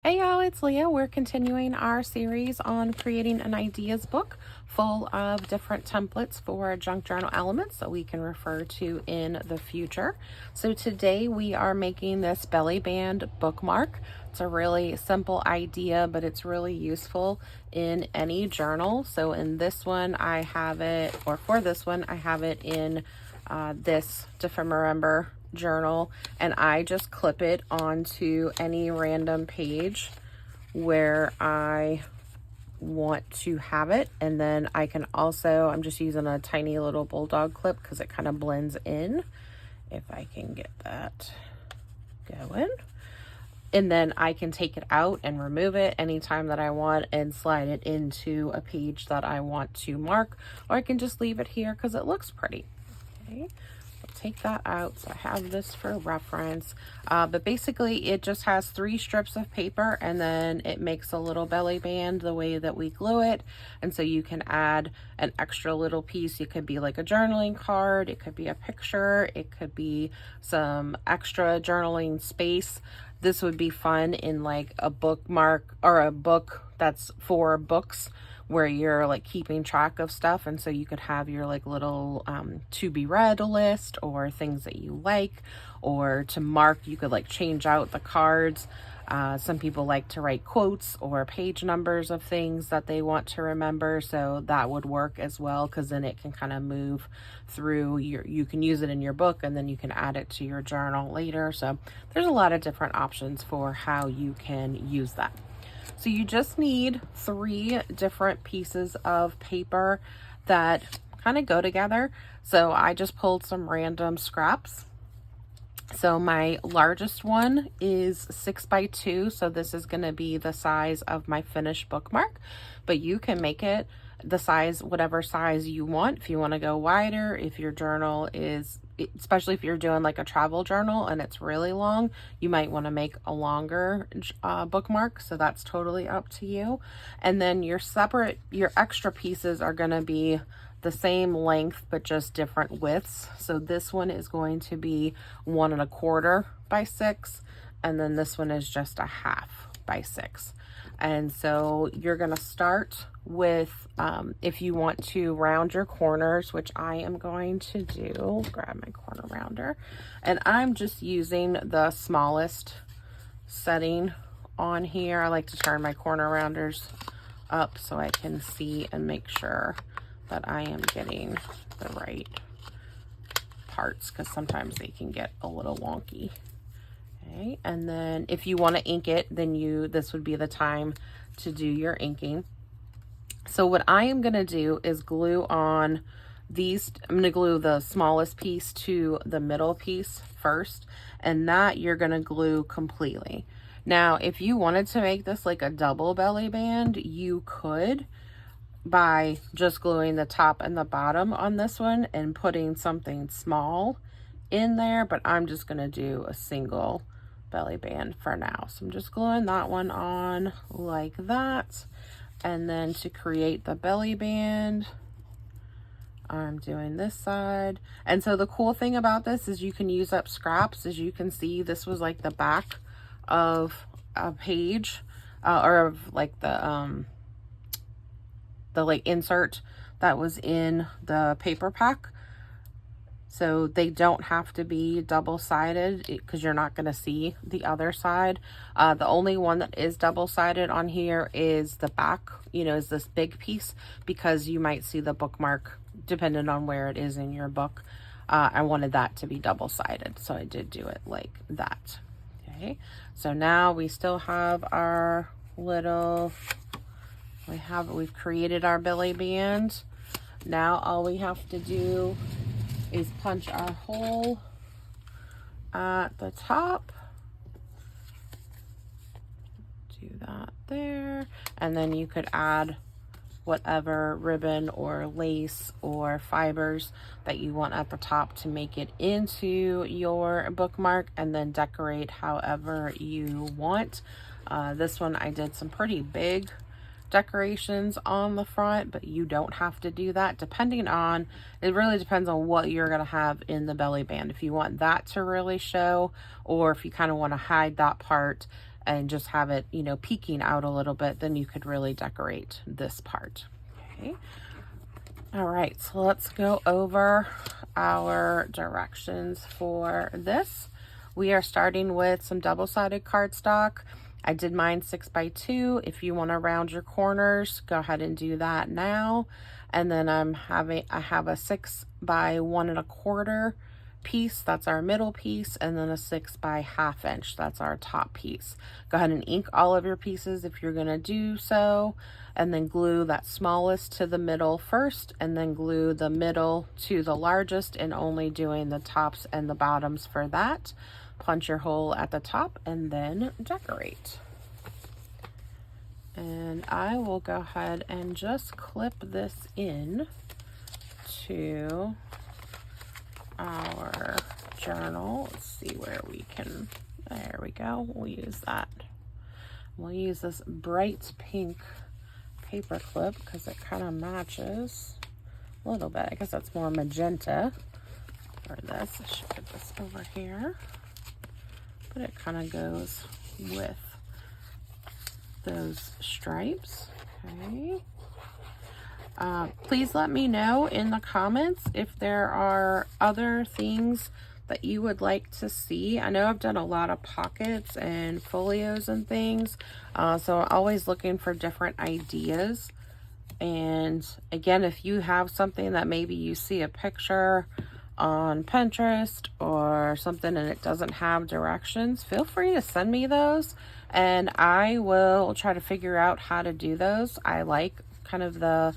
Hey y'all, it's Leah. We're continuing our series on creating an ideas book full of different templates for junk journal elements that we can refer to in the future. So today we are making this Bellyband bookmark. It's a really simple idea, but it's really useful in any journal. So in this one, I have it, or for this one, I have it in this to from remember journal, and I just clip it onto any random page where I want to have it. And then I can also, I'm just using a tiny little bulldog clip because it kind of blends in, if I can get that going. And then I can take it out and remove it anytime that I want and slide it into a page that I want to mark, or I can just leave it here because it looks pretty. Okay, I'll take that out. So I have this for reference. But basically it just has 3 strips of paper, and then it makes a little belly band the way that we glue it. And so you can add an extra little piece. It could be like a journaling card, it could be a picture, it could be some extra journaling space. This would be fun in like a bookmark or a book that's for books where you're like keeping track of stuff. And so you could have your like little to be read list or things that you like, or to mark, you could like change out the cards. Some people like to write quotes or page numbers of things that they want to remember. So that would work as well, because then it can kind of move through you can use it in your book and then you can add it to your journal later. So there's a lot of different options for how you can use that. So you just need 3 different pieces of paper that kind of go together. So I just pulled some random scraps. So my largest one is 6 by 2. So this is going to be the size of my finished bookmark, but you can make it the size, whatever size you want. If you want to go wider, if your journal is, especially if you're doing like a travel journal and it's really long, you might want to make a longer bookmark. So that's totally up to you. And then your extra pieces are going to be the same length, but just different widths. So this one is going to be 1 1/4 by 6. And then this one is just a 1/2 by 6. And so you're going to start with, if you want to round your corners, which I am going to do, grab my corner rounder, and I'm just using the smallest setting on here. I like to turn my corner rounders up so I can see and make sure that I am getting the right parts, because sometimes they can get a little wonky. Okay, and then if you want to ink it, then this would be the time to do your inking. So what I am going to do is glue on these. I'm going to glue the smallest piece to the middle piece first, and that you're going to glue completely. Now, if you wanted to make this like a double belly band, you could, by just gluing the top and the bottom on this one and putting something small in there, but I'm just going to do a single belly band for now. So I'm just gluing that one on like that. And then to create the belly band, I'm doing this side. And so the cool thing about this is you can use up scraps. As you can see, this was like the back of a page, or of like the like insert that was in the paper pack. So they don't have to be double-sided because you're not going to see the other side. The only one that is double-sided on here is the back, is this big piece, because you might see the bookmark depending on where it is in your book. I wanted that to be double-sided, so I did do it like that. Okay, so now we still have our little, we've created our belly band. Now all we have to do is punch our hole at the top. Do that there. And then you could add whatever ribbon or lace or fibers that you want at the top to make it into your bookmark, and then decorate however you want. This one I did some pretty big decorations on the front, but you don't have to do that. It really depends on what you're going to have in the belly band. If you want that to really show, or if you kind of want to hide that part, and just have it, you know, peeking out a little bit, then you could really decorate this part. Okay. All right, so let's go over our directions for this. We are starting with some double-sided cardstock. I did mine 6x2. If you want to round your corners, go ahead and do that now. And then I have a 6x1 1/4 piece, that's our middle piece, and then a 6x1/2 inch, that's our top piece. Go ahead and ink all of your pieces if you're going to do so, and then glue that smallest to the middle first, and then glue the middle to the largest, and only doing the tops and the bottoms for that. Punch your hole at the top and then decorate. And I will go ahead and just clip this in to our journal. Let's see where we can, there we go. We'll use that. We'll use this bright pink paper clip because it kind of matches a little bit. I guess that's more magenta for this. I should put this over here, but it kind of goes with those stripes. Okay. Please let me know in the comments if there are other things that you would like to see. I know I've done a lot of pockets and folios and things, so I'm always looking for different ideas. And again, if you have something that maybe you see a picture on Pinterest or something and it doesn't have directions, feel free to send me those and I will try to figure out how to do those. I like kind of the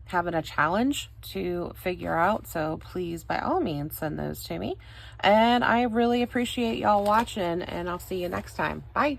having a challenge to figure out, so please by all means send those to me, and I really appreciate y'all watching, and I'll see you next time. Bye.